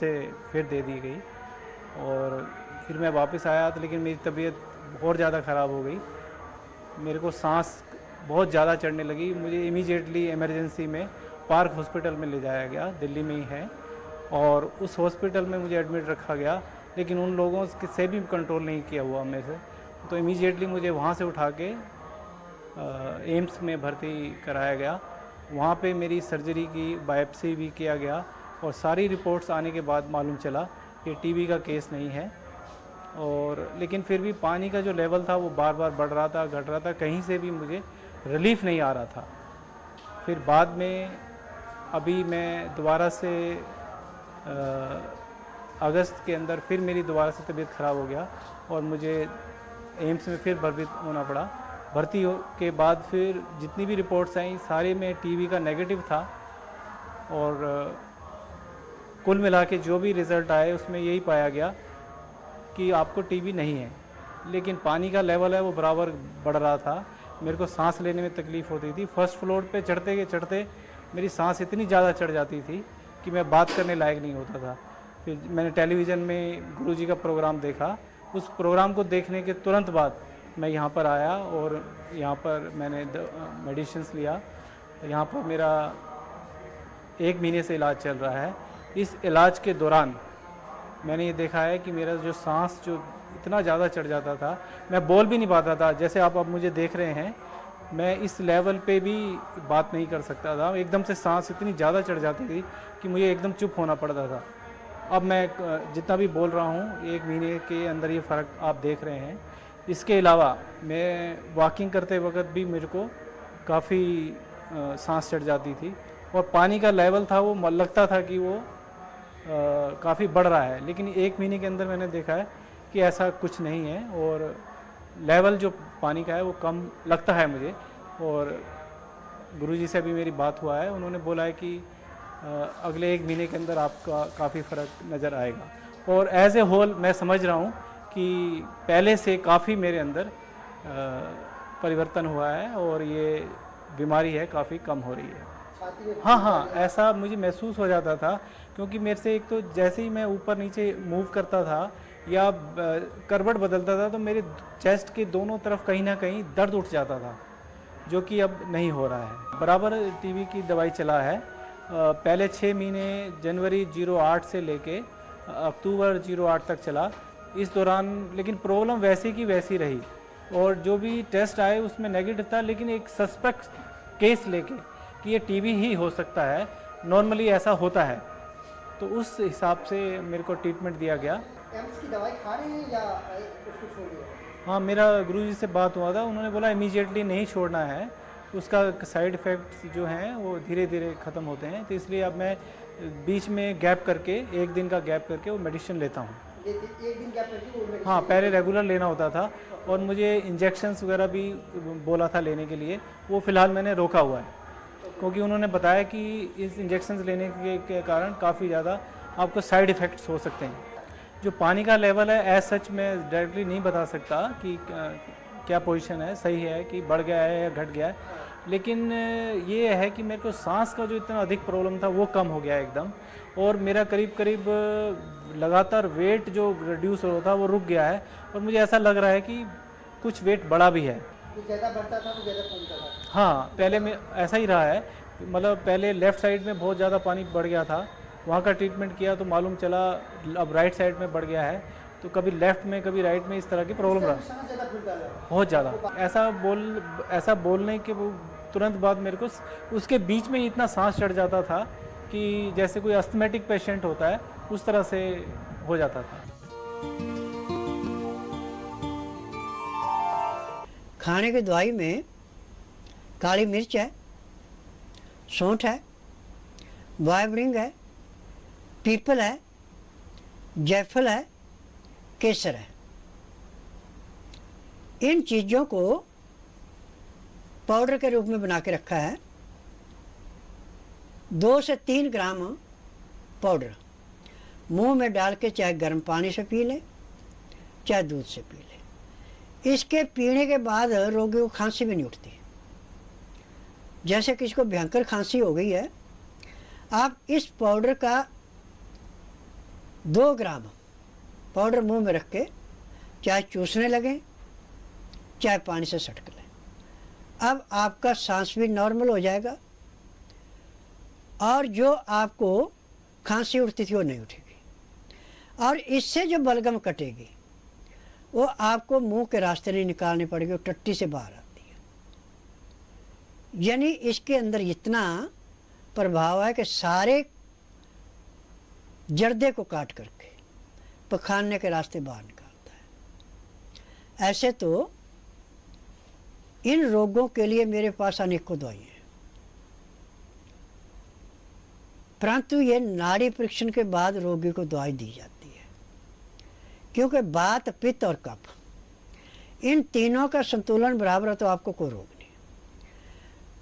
से फिर दे दी गई और फिर मैं वापस आया तो लेकिन मेरी तबीयत और ज़्यादा ख़राब हो गई। मेरे को सांस बहुत ज़्यादा चढ़ने लगी। मुझे इमीडिएटली इमरजेंसी में पार्क हॉस्पिटल में ले जाया गया, दिल्ली में ही है, और उस हॉस्पिटल में मुझे एडमिट रखा गया, लेकिन उन लोगों से भी कंट्रोल नहीं किया हुआ मेरे से। तो इमीडिएटली मुझे वहाँ से उठा के एम्स में भर्ती कराया गया। वहाँ पे मेरी सर्जरी की, बायोप्सी भी किया गया और सारी रिपोर्ट्स आने के बाद मालूम चला कि टीबी का केस नहीं है। और लेकिन फिर भी पानी का जो लेवल था वो बार बार बढ़ रहा था, घट रहा था, कहीं से भी मुझे रिलीफ नहीं आ रहा था। फिर बाद में अभी मैं दोबारा से अगस्त के अंदर फिर मेरी दोबारा से तबीयत ख़राब हो गया और मुझे एम्स में फिर भर्ती होना पड़ा। भर्ती हो के बाद फिर जितनी भी रिपोर्ट्स आई सारे में टीबी का नेगेटिव था और कुल मिला के जो भी रिज़ल्ट आए उसमें यही पाया गया कि आपको टीबी नहीं है, लेकिन पानी का लेवल है वो बराबर बढ़ रहा था। मेरे को सांस लेने में तकलीफ़ होती थी। फर्स्ट फ्लोर पे चढ़ते मेरी सांस इतनी ज़्यादा चढ़ जाती थी कि मैं बात करने लायक नहीं होता था। फिर मैंने टेलीविज़न में गुरुजी का प्रोग्राम देखा। उस प्रोग्राम को देखने के तुरंत बाद मैं यहाँ पर आया और यहाँ पर मैंने मेडिसिन्स लिया। यहाँ पर मेरा 1 महीने से इलाज चल रहा है। इस इलाज के दौरान मैंने ये देखा है कि मेरा जो सांस जो इतना ज़्यादा चढ़ जाता था, मैं बोल भी नहीं पाता था। जैसे आप अब मुझे देख रहे हैं, मैं इस लेवल पे भी बात नहीं कर सकता था। एकदम से सांस इतनी ज़्यादा चढ़ जाती थी कि मुझे एकदम चुप होना पड़ता था। अब मैं जितना भी बोल रहा हूँ 1 महीने के अंदर ये फ़र्क आप देख रहे हैं। इसके अलावा मैं वॉकिंग करते वक्त भी मेरे को काफ़ी सांस चढ़ जाती थी और पानी का लेवल था वो लगता था कि वो काफ़ी बढ़ रहा है, लेकिन 1 महीने के अंदर मैंने देखा है कि ऐसा कुछ नहीं है और लेवल जो पानी का है वो कम लगता है मुझे। और गुरुजी से भी मेरी बात हुआ है, उन्होंने बोला है कि अगले 1 महीने के अंदर आपका काफ़ी फ़र्क नज़र आएगा। और एज ए होल मैं समझ रहा हूँ कि पहले से काफ़ी मेरे अंदर परिवर्तन हुआ है और ये बीमारी है काफ़ी कम हो रही है। हाँ, ऐसा मुझे महसूस हो जाता था क्योंकि मेरे से एक तो जैसे ही मैं ऊपर नीचे मूव करता था या करवट बदलता था तो मेरे चेस्ट के दोनों तरफ कहीं ना कहीं दर्द उठ जाता था, जो कि अब नहीं हो रहा है। बराबर टीबी की दवाई चला है। पहले 6 महीने जनवरी 08 से लेके अक्टूबर 08 तक चला। इस दौरान लेकिन प्रॉब्लम वैसी की वैसी रही और जो भी टेस्ट आए उसमें नेगेटिव था, लेकिन एक सस्पेक्ट केस लेके कि ये टीबी ही हो सकता है, नॉर्मली ऐसा होता है, तो उस हिसाब से मेरे को ट्रीटमेंट दिया गया। एम्स की दवाई खा रहे हैं या उसको छोड़ दिया? हाँ, मेरा गुरुजी से बात हुआ था, उन्होंने बोला इमीडिएटली नहीं छोड़ना है, उसका साइड इफ़ेक्ट्स जो हैं वो धीरे धीरे ख़त्म होते हैं, तो इसलिए अब मैं बीच में गैप करके 1 दिन का गैप करके वो मेडिसिन लेता हूँ। एक दिन गैप करके वो मेडिसिन? हाँ, पहले रेगुलर लेना होता था और मुझे इंजेक्शन्स वगैरह भी बोला था लेने के लिए, वो फ़िलहाल मैंने रोका हुआ है क्योंकि उन्होंने बताया कि इस इंजेक्शन्स लेने के कारण काफ़ी ज़्यादा आपको साइड इफ़ेक्ट्स हो सकते हैं। जो पानी का लेवल है एज सच मैं डायरेक्टली नहीं बता सकता कि क्या पोजीशन है, सही है कि बढ़ गया है या घट गया है, लेकिन ये है कि मेरे को सांस का जो इतना अधिक प्रॉब्लम था वो कम हो गया है एकदम, और मेरा करीब करीब लगातार वेट जो रिड्यूस हो रहा था वो रुक गया है और मुझे ऐसा लग रहा है कि कुछ वेट बढ़ा भी है। ज़्यादा बढ़ता था तो ज़्यादा कमता था? हाँ, पहले में ऐसा ही रहा है, मतलब पहले लेफ़्ट साइड में बहुत ज़्यादा पानी बढ़ गया था, वहाँ का ट्रीटमेंट किया तो मालूम चला अब राइट साइड में बढ़ गया है, तो कभी लेफ़्ट में कभी राइट में इस तरह की प्रॉब्लम रहा बहुत ज़्यादा। ऐसा बोलने के तुरंत बाद मेरे को उसके बीच में इतना सांस चढ़ जाता था कि जैसे कोई अस्थमेटिक पेशेंट होता है उस तरह से हो जाता था। खाने की दवाई में काली मिर्च है, सौंठ है, वाइब्रिंग है, पीपल है, जायफल है, केसर है। इन चीज़ों को पाउडर के रूप में बना के रखा है। 2 से 3 ग्राम पाउडर मुंह में डाल के चाहे गर्म पानी से पी ले चाहे दूध से पी ले। इसके पीने के बाद रोगी को खांसी भी नहीं उठती। जैसे किसी को भयंकर खांसी हो गई है, आप इस पाउडर का 2 ग्राम पाउडर मुंह में रख के चाहे चूसने लगें चाहे पानी से सटक लें, अब आपका सांस भी नॉर्मल हो जाएगा और जो आपको खांसी उठती थी वो नहीं उठेगी, और इससे जो बलगम कटेगी वो आपको मुंह के रास्ते नहीं निकालनी पड़ेगी, वो टट्टी से बाहर आती है। यानी इसके अंदर इतना प्रभाव है कि सारे जर्दे को काट करके पखानने के रास्ते बाहर निकालता है। ऐसे तो इन रोगों के लिए मेरे पास अनेकों दवाइयाँ हैं, परंतु ये नाड़ी परीक्षण के बाद रोगी को दवाई दी जाती है, क्योंकि वात, पित्त और कफ इन तीनों का संतुलन बराबर है तो आपको कोई रोग नहीं।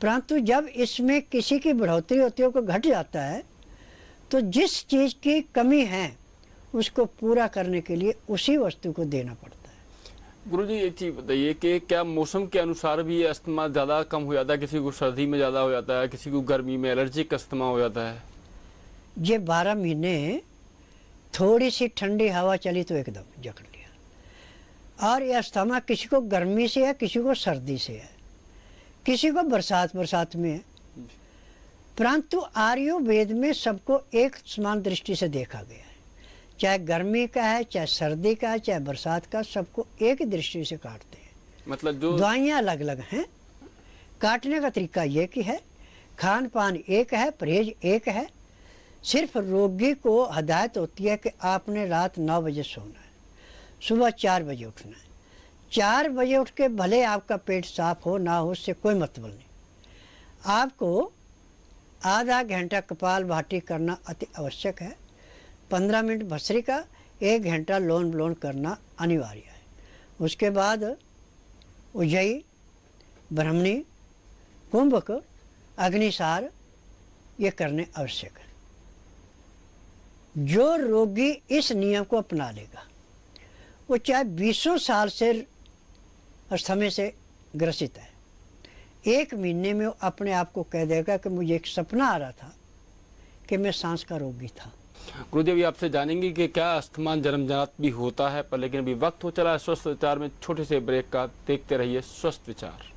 परंतु जब इसमें किसी की बढ़ोतरी होती है, को घट जाता है, तो जिस चीज़ की कमी है उसको पूरा करने के लिए उसी वस्तु को देना पड़ता है। गुरुजी एक चीज़ बताइए कि क्या मौसम के अनुसार भी ये अस्थमा ज़्यादा कम हो जाता है? किसी को सर्दी में ज़्यादा हो जाता है, किसी को गर्मी में एलर्जिक अस्थमा हो जाता है? ये 12 महीने थोड़ी सी ठंडी हवा चली तो एकदम जकड़ लिया। और ये अस्थमा किसी को गर्मी से है, किसी को सर्दी से है, किसी को बरसात में है, परंतु आयुर्वेद में सबको एक समान दृष्टि से देखा गया है। चाहे गर्मी का है, चाहे सर्दी का है, चाहे बरसात का, सबको एक ही दृष्टि से काटते हैं। मतलब जो दवाइयाँ अलग अलग हैं, काटने का तरीका ये कि है, खान पान एक है, परहेज एक है। सिर्फ रोगी को हदायत होती है कि आपने रात 9 बजे सोना है, सुबह 4 बजे उठना है। 4 बजे उठ के भले आपका पेट साफ हो ना हो, उससे कोई मतलब नहीं। आपको आधा घंटा कपालभाति करना अति आवश्यक है, 15 मिनट भस्त्रिका, 1 घंटा लोन ब्लोन करना अनिवार्य है। उसके बाद उज्जयी, ब्राह्मणी, कुंभक, अग्निसार ये करने आवश्यक है। जो रोगी इस नियम को अपना लेगा, वो चाहे 20 साल से अस्थमा से ग्रसित है, 1 महीने में वो अपने आप को कह देगा कि मुझे एक सपना आ रहा था कि मैं सांस का रोगी था। गुरुजी अभी आपसे जानेंगे कि क्या अस्थमा जन्मजात भी होता है, पर लेकिन अभी वक्त हो चला है स्वस्थ विचार में छोटे से ब्रेक का। देखते रहिए स्वस्थ विचार।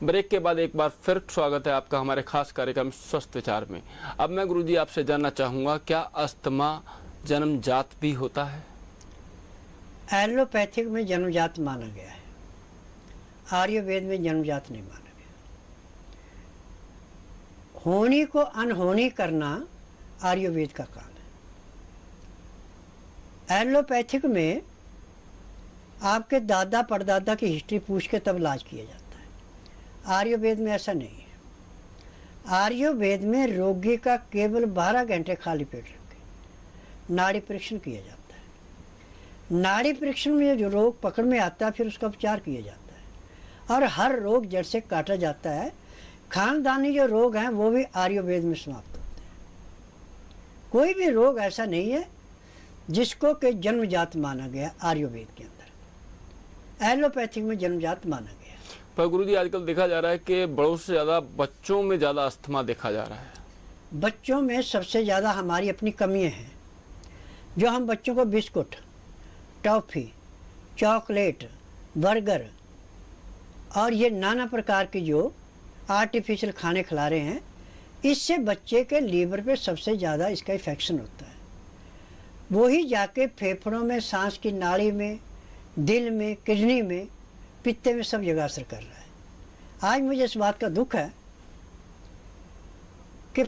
ब्रेक के बाद एक बार फिर स्वागत है आपका हमारे खास कार्यक्रम स्वस्थ विचार में। अब मैं गुरुजी आपसे जानना चाहूँगा, क्या अस्थमा जन्मजात भी होता है? एलोपैथिक में जन्मजात माना गया है, आयुर्वेद में जन्मजात नहीं माना गया। होनी को अनहोनी करना आयुर्वेद का काम है। एलोपैथिक में आपके दादा परदादा की हिस्ट्री पूछ के तब इलाज किया जाता है। आयुर्वेद में ऐसा नहीं है। आयुर्वेद में रोगी का केवल 12 घंटे खाली पेट रख के नाड़ी परीक्षण किया जाता है। नाड़ी परीक्षण में जो रोग पकड़ में आता है, फिर उसका उपचार किया जाता है और हर रोग जड़ से काटा जाता है। खानदानी जो रोग हैं वो भी आयुर्वेद में समाप्त होते हैं। कोई भी रोग ऐसा नहीं है जिसको कि जन्मजात माना गया आयुर्वेद के अंदर। एलोपैथिक में जन्मजात माना गया। पर गुरुजी आजकल देखा जा रहा है कि बड़ों से ज़्यादा बच्चों में ज़्यादा अस्थमा देखा जा रहा है। बच्चों में सबसे ज़्यादा हमारी अपनी कमियां हैं। जो हम बच्चों को बिस्कुट, टॉफ़ी, चॉकलेट, बर्गर और ये नाना प्रकार के जो आर्टिफिशियल खाने खिला रहे हैं, इससे बच्चे के लीवर पे सबसे ज़्यादा इसका इफेक्शन होता है। वही जाके फेफड़ों में, सांस की नाड़ी में, दिल में, किडनी में, पित्ते में सब जगह असर कर रहा है। आज मुझे इस बात का दुख है कि